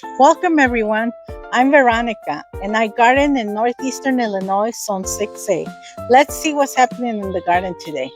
Welcome everyone. I'm Veronica and I garden in northeastern Illinois, Zone 6A. Let's see what's happening in the garden today.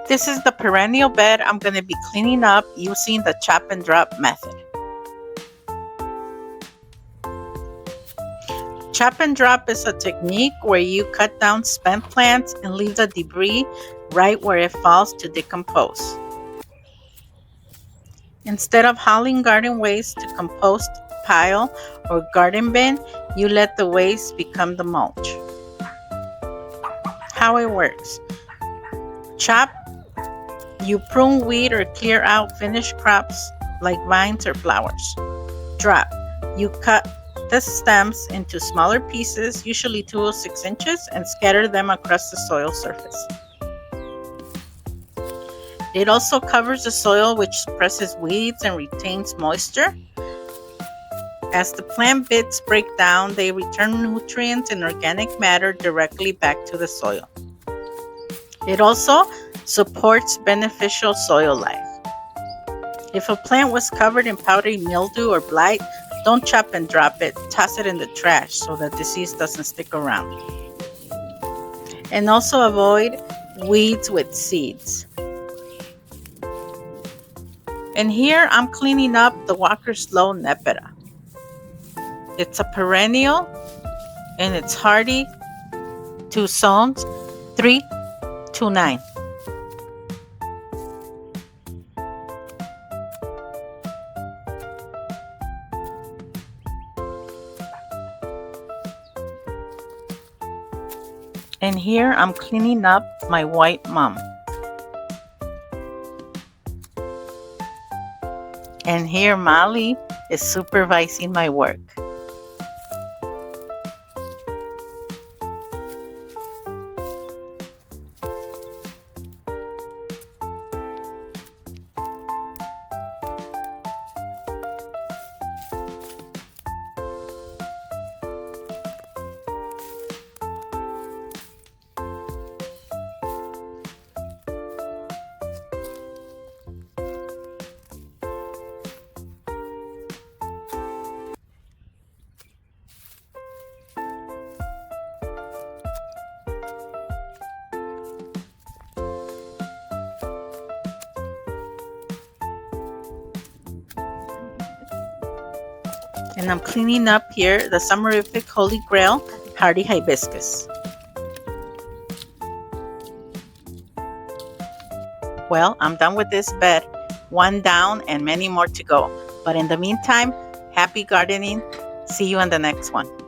This is the perennial bed I'm going to be cleaning up using the chop and drop method. Chop and drop is a technique where you cut down spent plants and leave the debris right where it falls to decompose. Instead of hauling garden waste to compost pile or garden bin, you let the waste become the mulch. How it works. Chop. You prune, weed, or clear out finished crops like vines or flowers. Drop. You cut the stems into smaller pieces, usually 2 or 6 inches, and scatter them across the soil surface. It also covers the soil, which suppresses weeds and retains moisture. As the plant bits break down, they return nutrients and organic matter directly back to the soil. It also supports beneficial soil life. If a plant was covered in powdery mildew or blight, don't chop and drop it. Toss it in the trash so the disease doesn't stick around. And also avoid weeds with seeds. And here I'm cleaning up the Walker Slow Nepeta. It's a perennial and it's hardy to zones 3 to 9. And here I'm cleaning up my white mum. And here Molly is supervising my work. And I'm cleaning up here the summerific Holy Grail hardy hibiscus. Well, I'm done with this bed. One down and many more to go. But in the meantime, happy gardening. See you on the next one.